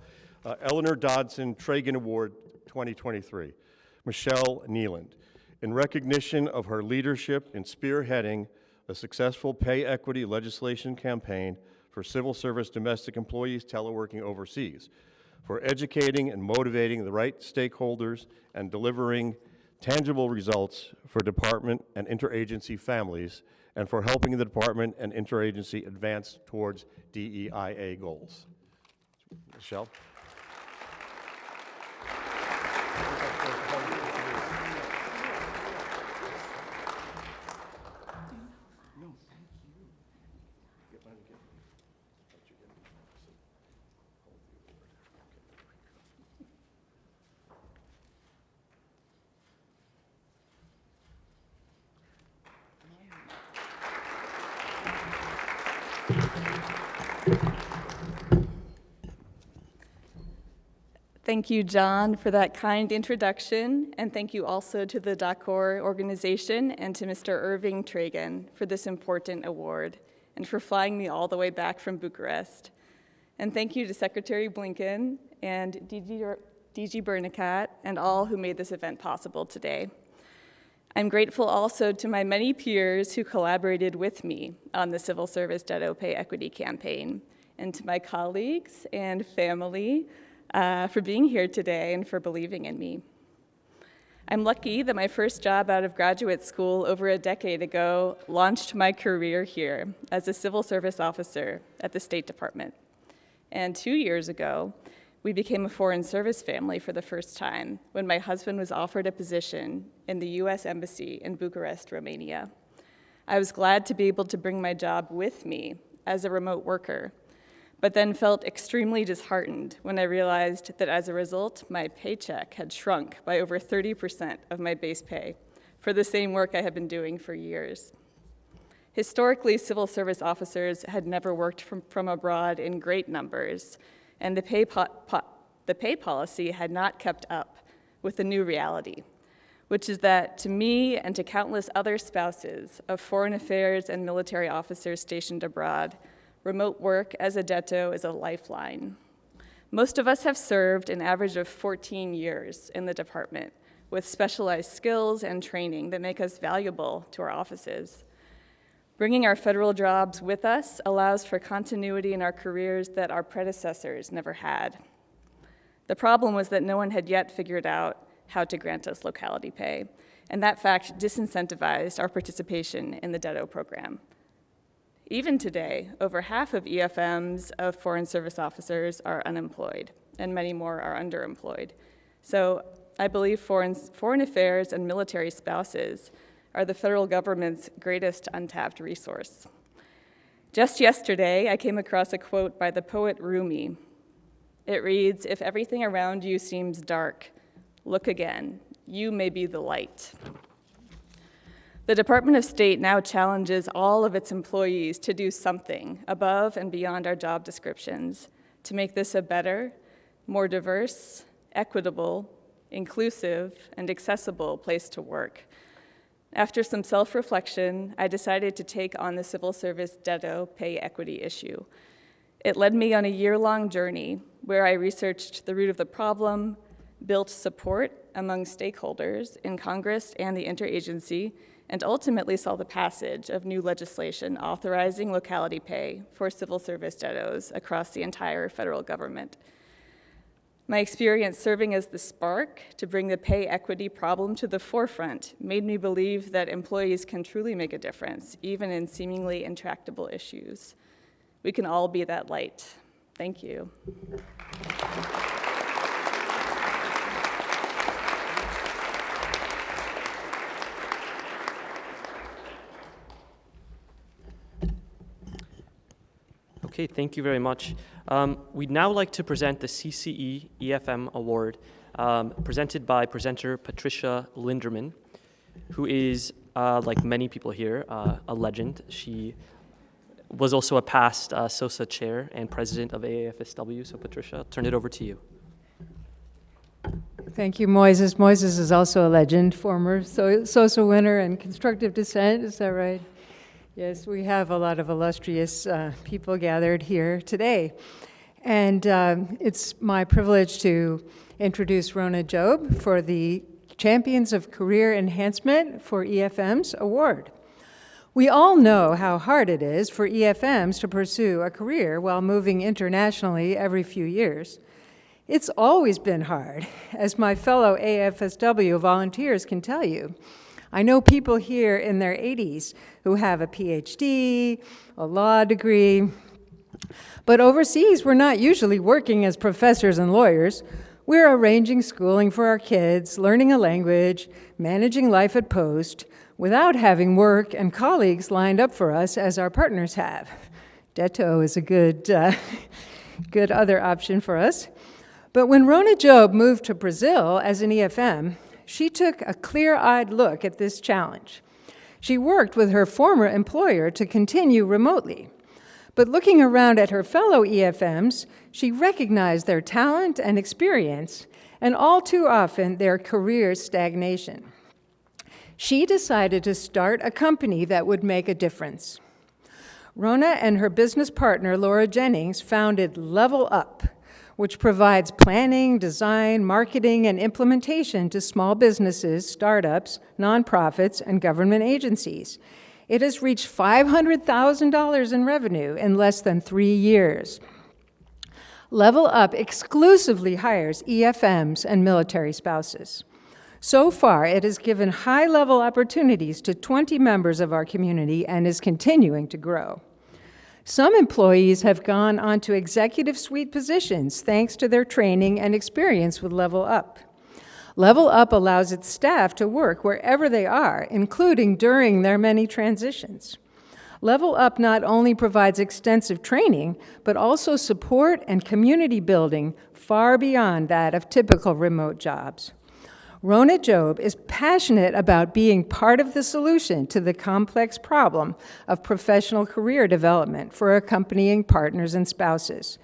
Eleanor Dodson Tragan Award 2023. Michelle Nealand. In recognition of her leadership in spearheading a successful pay equity legislation campaign for civil service domestic employees teleworking overseas, for educating and motivating the right stakeholders and delivering tangible results for department and interagency families, and for helping the department and interagency advance towards DEIA goals. Michelle. Thank you, John, for that kind introduction, and thank you also to the DACOR organization and to Mr. Irving Tragan for this important award and for flying me all the way back from Bucharest. And thank you to Secretary Blinken and DG Bernacat and all who made this event possible today. I'm grateful also to my many peers who collaborated with me on the Civil Service Debt Pay Equity campaign, and to my colleagues and family for being here today and for believing in me. I'm lucky that my first job out of graduate school over a decade ago launched my career here as a civil service officer at the State Department. And 2 years ago, we became a foreign service family for the first time when my husband was offered a position in the U.S. Embassy in Bucharest, Romania. I was glad to be able to bring my job with me as a remote worker, but then felt extremely disheartened when I realized that as a result, my paycheck had shrunk by over 30% of my base pay for the same work I had been doing for years. Historically, civil service officers had never worked from abroad in great numbers, and the pay policy had not kept up with the new reality, which is that to me and to countless other spouses of foreign affairs and military officers stationed abroad, remote work as a DETO is a lifeline. Most of us have served an average of 14 years in the department with specialized skills and training that make us valuable to our offices. Bringing our federal jobs with us allows for continuity in our careers that our predecessors never had. The problem was that no one had yet figured out how to grant us locality pay, and that fact disincentivized our participation in the DETO program. Even today, over half of EFMs of foreign service officers are unemployed, and many more are underemployed. So I believe foreign affairs and military spouses are the federal government's greatest untapped resource. Just yesterday, I came across a quote by the poet Rumi. It reads, "If everything around you seems dark, look again. You may be the light." The Department of State now challenges all of its employees to do something above and beyond our job descriptions to make this a better, more diverse, equitable, inclusive, and accessible place to work. After some self-reflection, I decided to take on the civil service DETO pay equity issue. It led me on a year-long journey where I researched the root of the problem, built support among stakeholders in Congress and the interagency, and ultimately saw the passage of new legislation authorizing locality pay for civil service dittos across the entire federal government. My experience serving as the spark to bring the pay equity problem to the forefront made me believe that employees can truly make a difference, even in seemingly intractable issues. We can all be that light. Thank you. Okay, thank you very much. We'd now like to present the CCE EFM Award, presented by presenter Patricia Linderman, who is, like many people here, a legend. She was also a past SOSA chair and president of AAFSW. So Patricia, I'll turn it over to you. Thank you, Moises. Moises is also a legend, former SOSA winner and constructive dissent, is that right? Yes, we have a lot of illustrious people gathered here today. And it's my privilege to introduce Rona Job for the Champions of Career Enhancement for EFM's award. We all know how hard it is for EFMs to pursue a career while moving internationally every few years. It's always been hard, as my fellow AAFSW volunteers can tell you. I know people here in their 80s who have a PhD, a law degree, but overseas we're not usually working as professors and lawyers. We're arranging schooling for our kids, learning a language, managing life at post, without having work and colleagues lined up for us as our partners have. Detto is a good other option for us. But when Rona Job moved to Brazil as an EFM, she took a clear-eyed look at this challenge. She worked with her former employer to continue remotely. But looking around at her fellow EFMs, she recognized their talent and experience, and all too often their career stagnation. She decided to start a company that would make a difference. Rona and her business partner, Laura Jennings, founded Level Up, which provides planning, design, marketing, and implementation to small businesses, startups, nonprofits, and government agencies. It has reached $500,000 in revenue in less than 3 years. Level Up exclusively hires EFMs and military spouses. So far, it has given high-level opportunities to 20 members of our community and is continuing to grow. Some employees have gone on to executive suite positions thanks to their training and experience with Level Up. Level Up allows its staff to work wherever they are, including during their many transitions. Level Up not only provides extensive training, but also support and community building far beyond that of typical remote jobs. Rona Job is passionate about being part of the solution to the complex problem of professional career development for accompanying partners and spouses.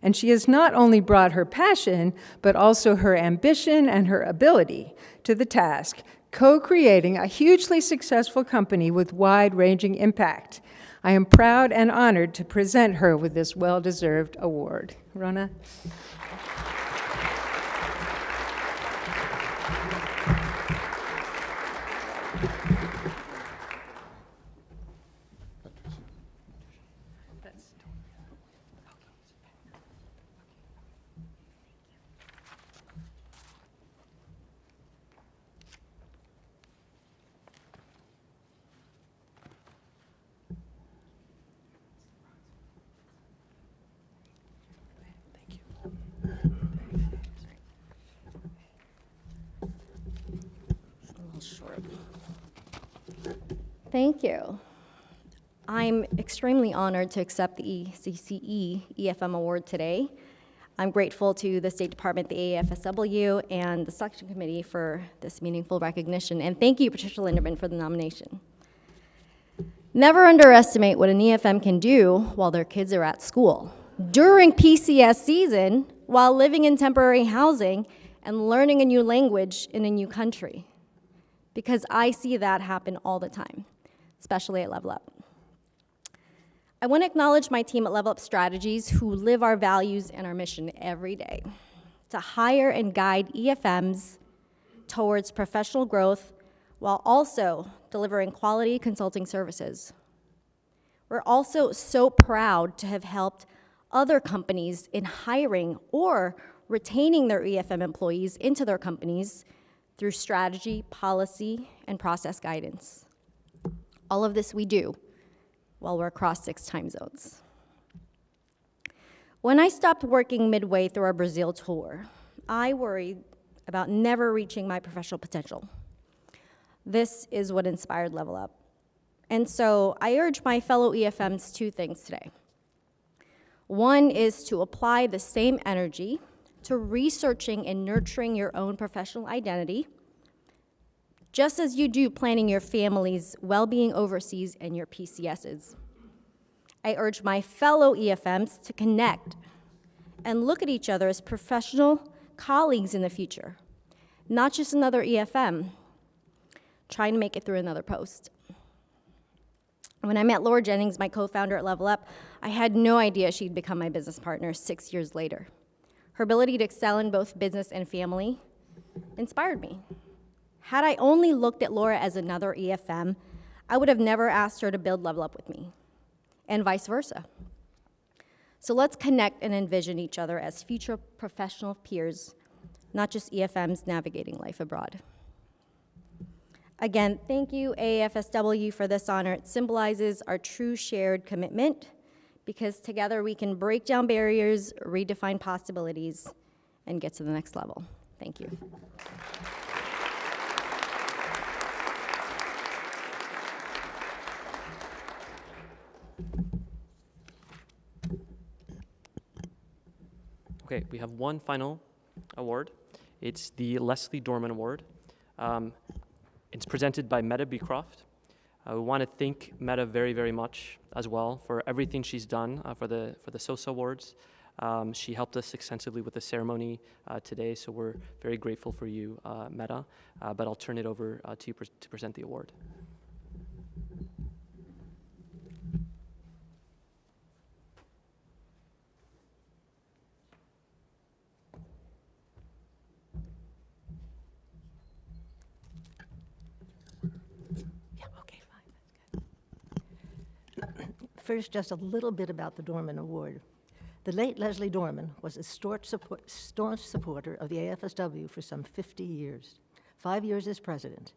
And she has not only brought her passion, but also her ambition and her ability to the task, co-creating a hugely successful company with wide-ranging impact. I am proud and honored to present her with this well-deserved award. Rona? Thank you. I'm extremely honored to accept the CCE EFM Award today. I'm grateful to the State Department, the AAFSW, and the Selection Committee for this meaningful recognition. And thank you, Patricia Linderman, for the nomination. Never underestimate what an EFM can do while their kids are at school, during PCS season, while living in temporary housing and learning a new language in a new country. Because I see that happen all the time, especially at Level Up. I want to acknowledge my team at Level Up Strategies who live our values and our mission every day to hire and guide EFMs towards professional growth while also delivering quality consulting services. We're also so proud to have helped other companies in hiring or retaining their EFM employees into their companies through strategy, policy, and process guidance. All of this we do while we're across 6 time zones. When I stopped working midway through our Brazil tour, I worried about never reaching my professional potential. This is what inspired Level Up. And so I urge my fellow EFMs 2 things today. One is to apply the same energy to researching and nurturing your own professional identity, just as you do planning your family's well-being overseas and your PCSs. I urge my fellow EFMs to connect and look at each other as professional colleagues in the future, not just another EFM trying to make it through another post. When I met Laura Jennings, my co-founder at Level Up, I had no idea she'd become my business partner 6 years later. Her ability to excel in both business and family inspired me. Had I only looked at Laura as another EFM, I would have never asked her to build Level Up with me, and vice versa. So let's connect and envision each other as future professional peers, not just EFMs navigating life abroad. Again, thank you, AAFSW, for this honor. It symbolizes our true shared commitment, because together we can break down barriers, redefine possibilities, and get to the next level. Thank you. Okay, we have one final award. It's the Leslie Dorman Award. It's presented by Meta Beecroft. We want to thank Meta very, very much as well for everything she's done for the SOSA Awards. She helped us extensively with the ceremony today, so we're very grateful for you, Meta. But I'll turn it over to you to present the award. First, just a little bit about the Dorman Award. The late Leslie Dorman was a staunch supporter of the AAFSW for some 50 years, 5 years as president.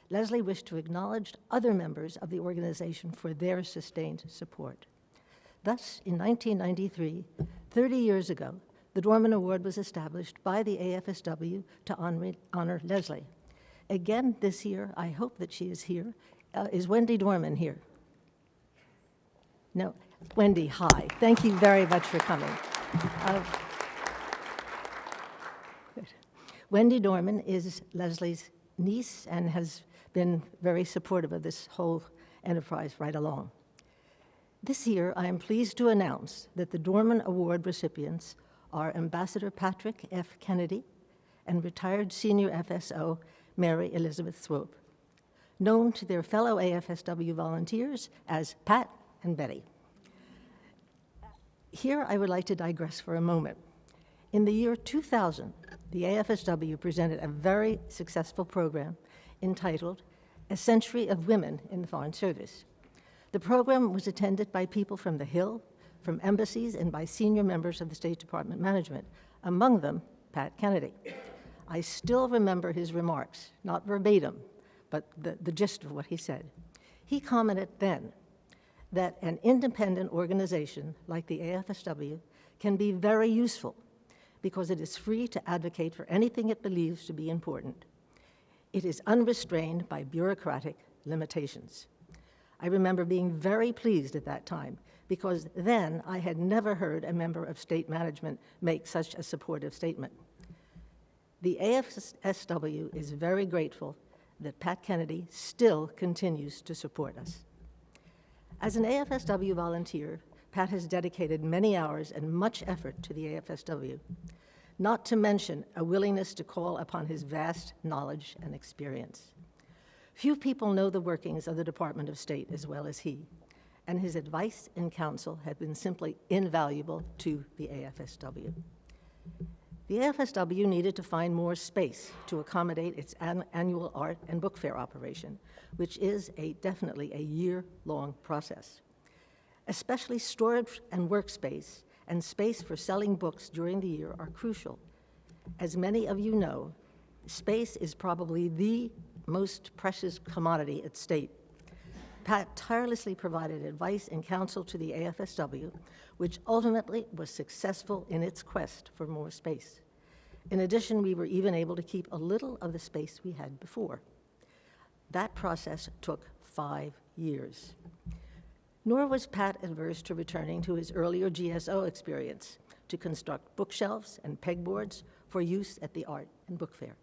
Leslie wished to acknowledge other members of the organization for their sustained support. Thus, in 1993, 30 years ago, the Dorman Award was established by the AAFSW to honor Leslie. Again this year, I hope that she is here. Is Wendy Dorman here? No. Wendy, hi. Thank you very much for coming. Wendy Dorman is Leslie's niece and has been very supportive of this whole enterprise right along. This year, I am pleased to announce that the Dorman Award recipients are Ambassador Patrick F. Kennedy and retired senior FSO Mary Elizabeth Swope, known to their fellow AFSW volunteers as Pat and Betty. Here, I would like to digress for a moment. In the year 2000, the AFSW presented a very successful program entitled A Century of Women in the Foreign Service. The program was attended by people from the Hill, from embassies, and by senior members of the State Department management, among them Pat Kennedy. I still remember his remarks, not verbatim, but the gist of what he said. He commented then that an independent organization like the AFSW can be very useful because it is free to advocate for anything it believes to be important. It is unrestrained by bureaucratic limitations. I remember being very pleased at that time because then I had never heard a member of state management make such a supportive statement. The AFSW is very grateful that Pat Kennedy still continues to support us. As an AFSW volunteer, Pat has dedicated many hours and much effort to the AFSW, not to mention a willingness to call upon his vast knowledge and experience. Few people know the workings of the Department of State as well as he, and his advice and counsel have been simply invaluable to the AFSW. The AFSW needed to find more space to accommodate its annual art and book fair operation, which is definitely a year-long process. Especially storage and workspace and space for selling books during the year are crucial. As many of you know, space is probably the most precious commodity at state. Pat tirelessly provided advice and counsel to the AFSW, which ultimately was successful in its quest for more space. In addition, we were even able to keep a little of the space we had before. That process took 5 years. Nor was Pat adverse to returning to his earlier GSO experience to construct bookshelves and pegboards for use at the art and book fair.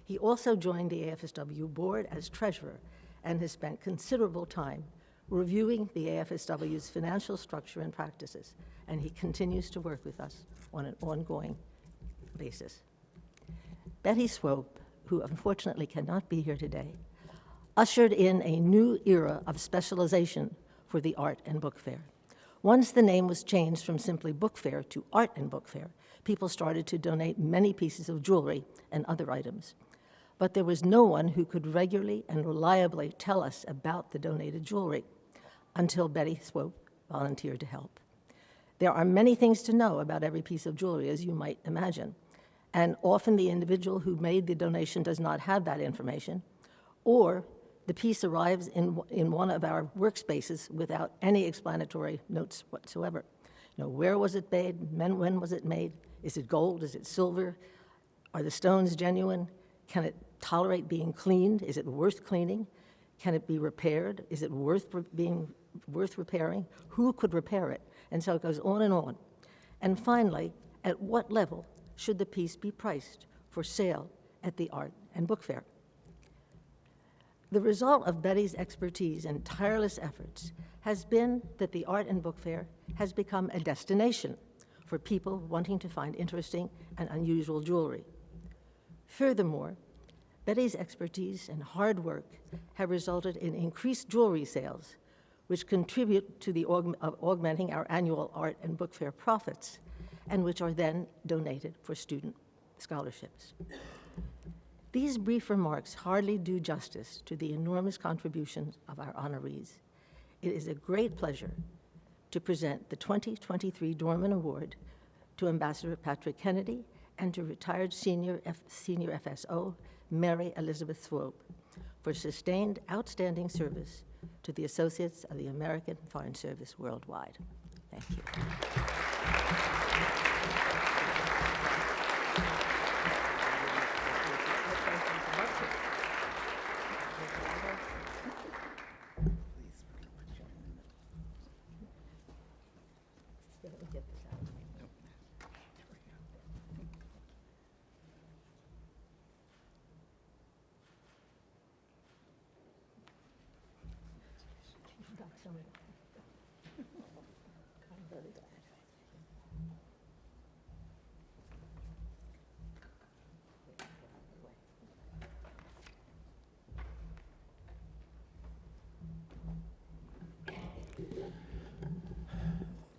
He also joined the AFSW board as treasurer and has spent considerable time reviewing the AFSW's financial structure and practices, and he continues to work with us on an ongoing basis. Betty Swope, who unfortunately cannot be here today, ushered in a new era of specialization for the art and book fair. Once the name was changed from simply book fair to art and book fair, people started to donate many pieces of jewelry and other items. But there was no one who could regularly and reliably tell us about the donated jewelry until Betty Swope volunteered to help. There are many things to know about every piece of jewelry, as you might imagine, and often the individual who made the donation does not have that information, or the piece arrives in one of our workspaces without any explanatory notes whatsoever. You know, where was it made? When was it made? Is it gold? Is it silver? Are the stones genuine? Can it tolerate being cleaned? Is it worth cleaning? Can it be repaired? Is it worth repairing? Who could repair it? And so it goes on. And finally, at what level should the piece be priced for sale at the art and book fair? The result of Betty's expertise and tireless efforts has been that the art and book fair has become a destination for people wanting to find interesting and unusual jewelry. Furthermore, Betty's expertise and hard work have resulted in increased jewelry sales, which contribute to the augmenting our annual art and book fair profits, and which are then donated for student scholarships. These brief remarks hardly do justice to the enormous contributions of our honorees. It is a great pleasure to present the 2023 Dorman Award to Ambassador Patrick Kennedy and to retired senior FSO Mary Elizabeth Swope for sustained outstanding service to the Associates of the American Foreign Service worldwide. Thank you.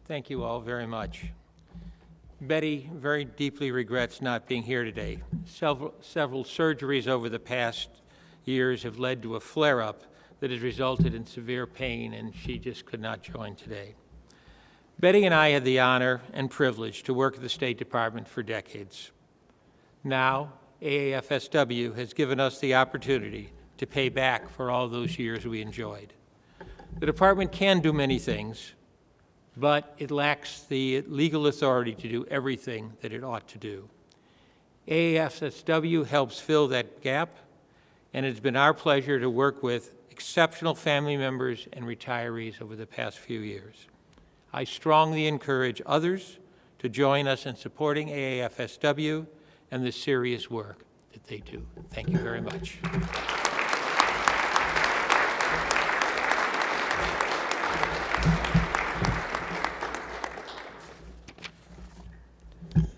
Thank you all very much. Betty very deeply regrets not being here today. Several surgeries over the past years have led to a flare-up that has resulted in severe pain, and she just could not join today. Betty and I had the honor and privilege to work at the State Department for decades. Now, AAFSW has given us the opportunity to pay back for all those years we enjoyed. The department can do many things, but it lacks the legal authority to do everything that it ought to do. AAFSW helps fill that gap, and it's been our pleasure to work with exceptional family members and retirees over the past few years. I strongly encourage others to join us in supporting AAFSW and the serious work that they do. Thank you very much.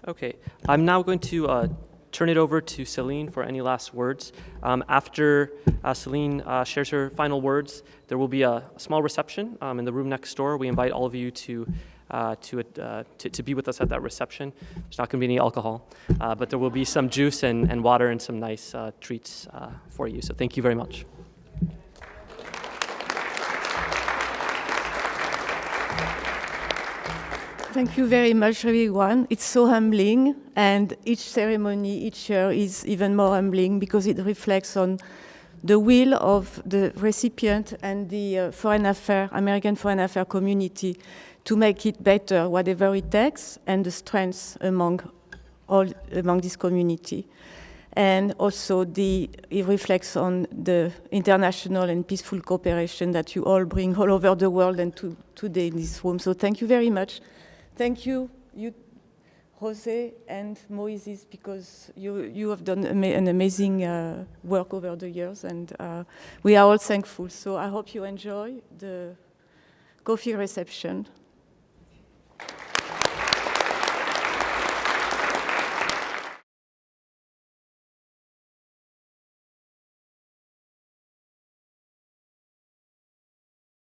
Okay, I'm now going to turn it over to Celine for any last words. After Celine shares her final words, there will be a small reception in the room next door. We invite all of you to be with us at that reception. There's not going to be any alcohol, but there will be some juice and water and some nice treats for you. So thank you very much. Thank you very much, everyone. It's so humbling, and each ceremony each year is even more humbling because it reflects on the will of the recipient and the American Foreign Affairs community to make it better, whatever it takes, and the strengths among this community. And also it reflects on the international and peaceful cooperation that you all bring all over the world and today in this room. So thank you very much. Thank you, Jose and Moises, because you have done an amazing work over the years, and we are all thankful. So I hope you enjoy the coffee reception.